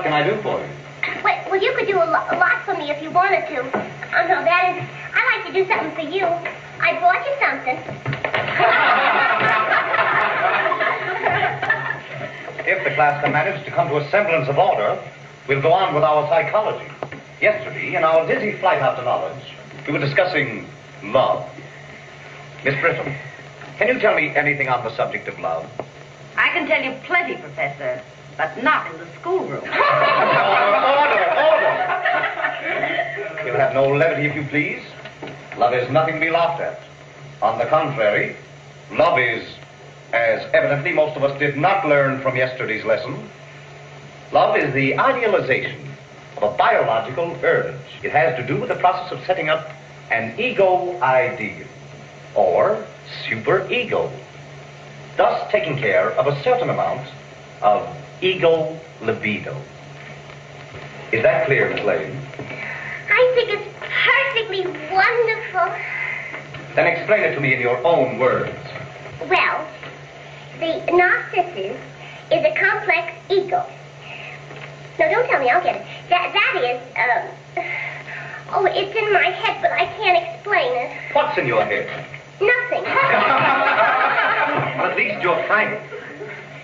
can I do for you? Well, you could do a lot for me if you wanted to. Oh, no, that is, I'd like to do something for you. I brought you something. If the class can manage to come to a semblance of order, we'll go on with our psychology. Yesterday, in our dizzy flight after knowledge, we were discussing love. Miss Britton, can you tell me anything on the subject of love? I can tell you plenty, Professor, but not in the schoolroom. Order! We'll have no levity, if you please. Love is nothing to be laughed at. On the contrary, love is, as evidently most of us did not learn from yesterday's lesson, love is the idealization of a biological urge. It has to do with the process of setting up an ego ideal, or superego, thus taking care of a certain amount of ego libido. Is that clear, Miss Lane? I think it's perfectly wonderful. Then explain it to me in your own words. Well, the narcissus is a complex ego. No, don't tell me, I'll get it. That is, oh, it's in my head, but I can't explain it. What's in your head? Nothing. Well, at least you're frank.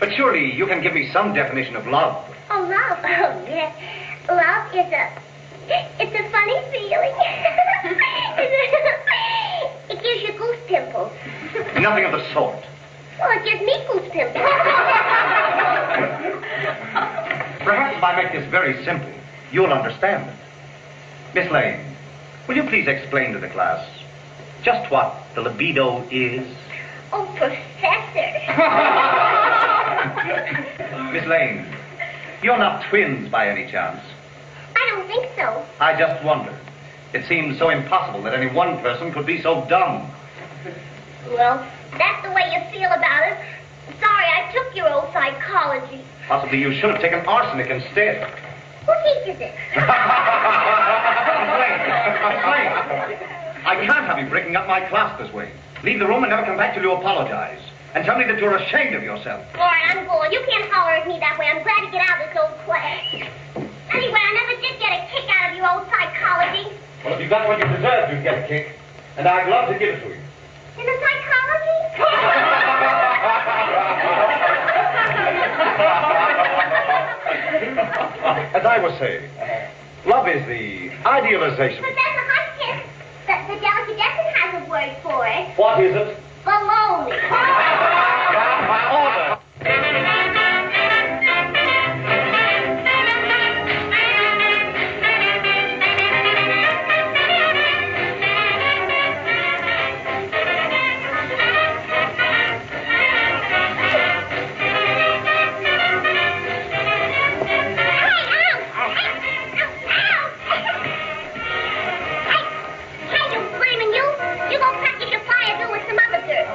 But surely you can give me some definition of love. Oh, love. Oh, yes. Love is it's a funny feeling. It gives you goose pimples. Nothing of the sort. Well, it gives me goose pimples. Perhaps if I make this very simple, you'll understand it. Miss Lane, will you please explain to the class just what the libido is? Oh, Professor. Miss Lane, you're not twins by any chance. I don't think so. I just wondered. It seems so impossible that any one person could be so dumb. Well, that's the way you feel about it. Sorry, I took your old psychology. Possibly you should have taken arsenic instead. Who teaches it? Miss Lane, I can't have you breaking up my class this way. Leave the room and never come back till you apologize. And tell me that you're ashamed of yourself. All right, I'm going. You can't holler at me that way. I'm glad to get out of this old class. Anyway, I never did get a kick out of your old psychology. Well, if you got what you deserved, you'd get a kick. And I'd love to give it to you. In the psychology? As I was saying, love is the idealization. Professor Hotchiss, the delicatessen has a word for it. What is it? Baloney. Order.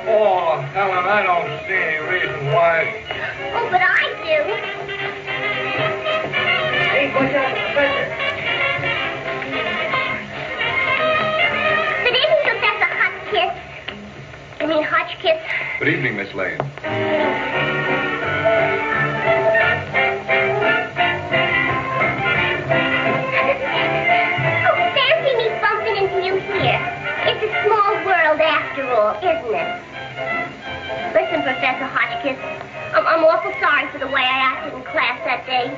Oh, Helen, I don't see any reason why. Oh, but I do. Hey, watch out, Professor. Good evening, Professor Hotchiss. I mean, Hotchkiss. Good evening, Miss Lane. Oh, fancy me bumping into you here. It's a small world after all, isn't it? Listen, Professor Hotchiss, I'm awful sorry for the way I acted in class that day.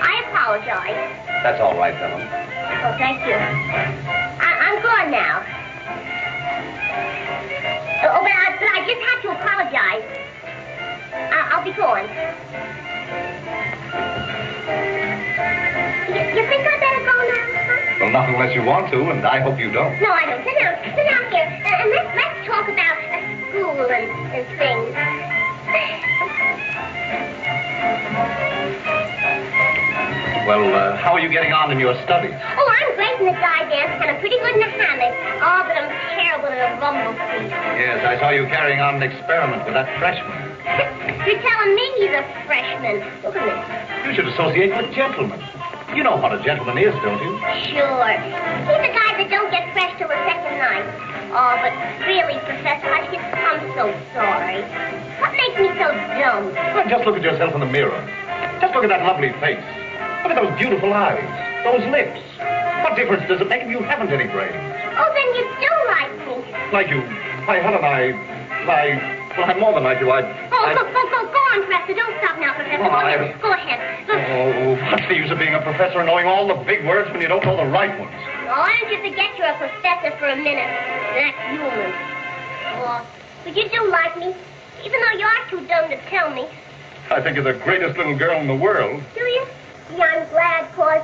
I apologize. That's all right, Helen. Oh, thank you. I'm gone now. Oh, but I just have to apologize. I'll be going. You think I better go now, huh? Well, not unless you want to, and I hope you don't. No, I don't. Sit down here, and let's talk about school and things. Well, how are you getting on in your studies? Oh, I'm great in the guy dance, and I'm pretty good in the hammock. Oh, but I'm terrible in a bumblebee. Yes, I saw you carrying on an experiment with that freshman. You're telling me he's a freshman. Look at me. You should associate with gentlemen. You know what a gentleman is, don't you? Sure. He's the guy that don't get fresh till the second night. Oh, but really, Professor Hotchiss, I'm so sorry. What makes me so dumb? Well, just look at yourself in the mirror. Just look at that lovely face. Look at those beautiful eyes, those lips. What difference does it make if you haven't any brains? Oh, then you do like me. Like you. Why, Helen, well, I'm more than like you. Go on, Professor. Don't stop now, Professor. Oh, Go ahead. Oh, what's the use of being a professor and knowing all the big words when you don't know the right ones? Oh, why don't you forget you're a professor for a minute? That's human. Oh, but you do like me, even though you are too dumb to tell me. I think you're the greatest little girl in the world. Do you? Yeah, I'm glad, 'cause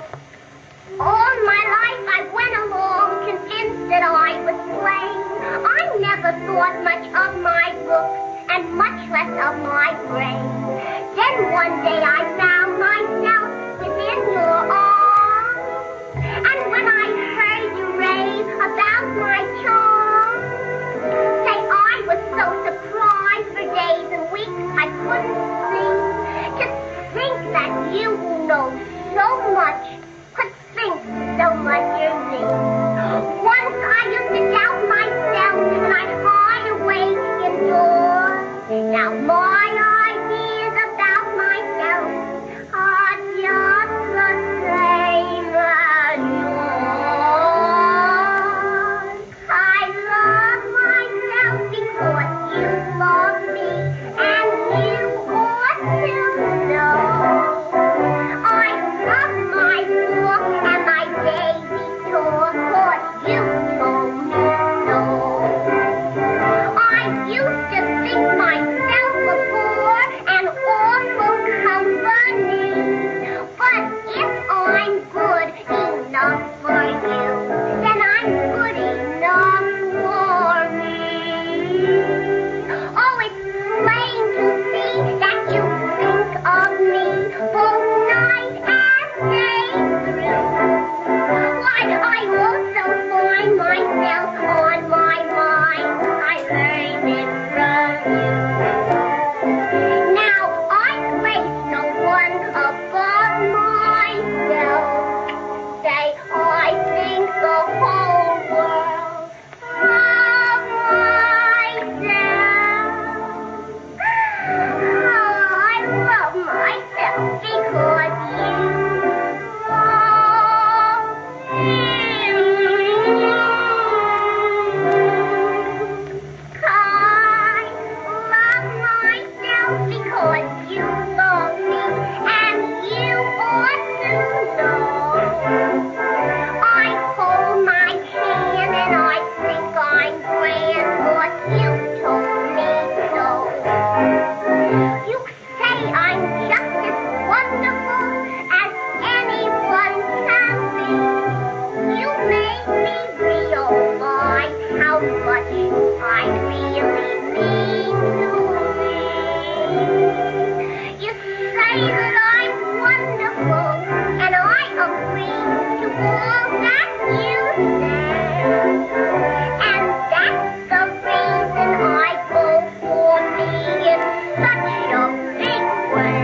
all my life I went along convinced that I was plain. I never thought much of my looks and much less of my brain. Then one day I found myself within your arms. And when I heard you rave about my charm, say I was so surprised for days and weeks I couldn't sleep. Just think that you who know so much could think so much of me. Once I used to doubt myself and I'd hide away indoors. Now my ideas about myself are just the same as yours. I love myself because you love me, and you ought to know. I love my walk and my daily talk, 'cause you told me so. I used to think myself before an awful company, but if I'm good enough for you, then I'm good enough for me. Oh, it's plain to see that you think of me both night and day through. Why, I also find myself on my mind. I learned it from you. Now, I place no one above myself. Say, I think the whole world of myself. Oh, I love myself because you love me. I love myself because you love me, and you ought to know. I hold my hand and I think I'm grand, 'cause you told me so. You say I'm just as wonderful as anyone can be. You made me realize how much I really mean to me. You say that I'm wonderful, and I agree to all that you say. And that's the reason I go for me in such a big way.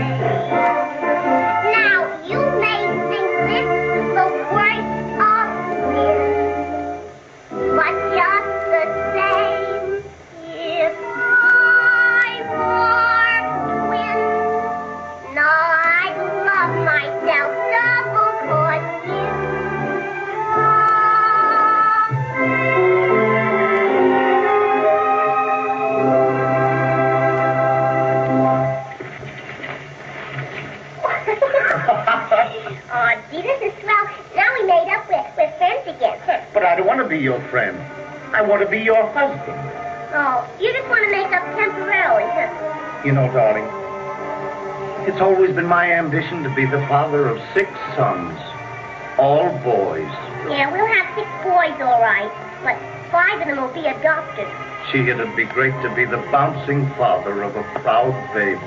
Now, you may think this the worst of me, but just the same, if I were twins, I'd love myself double 'cause you Oh, gee, this is swell. Now we made up. We're friends again. But I don't want to be your friend. I want to be your husband. Oh, you just want to make up temporarily, huh? You know, darling, it's always been my ambition to be the father of 6 sons, all boys. Yeah, we'll have 6 boys, all right. But 5 of them will be adopted. Gee, it'd be great to be the bouncing father of a proud baby.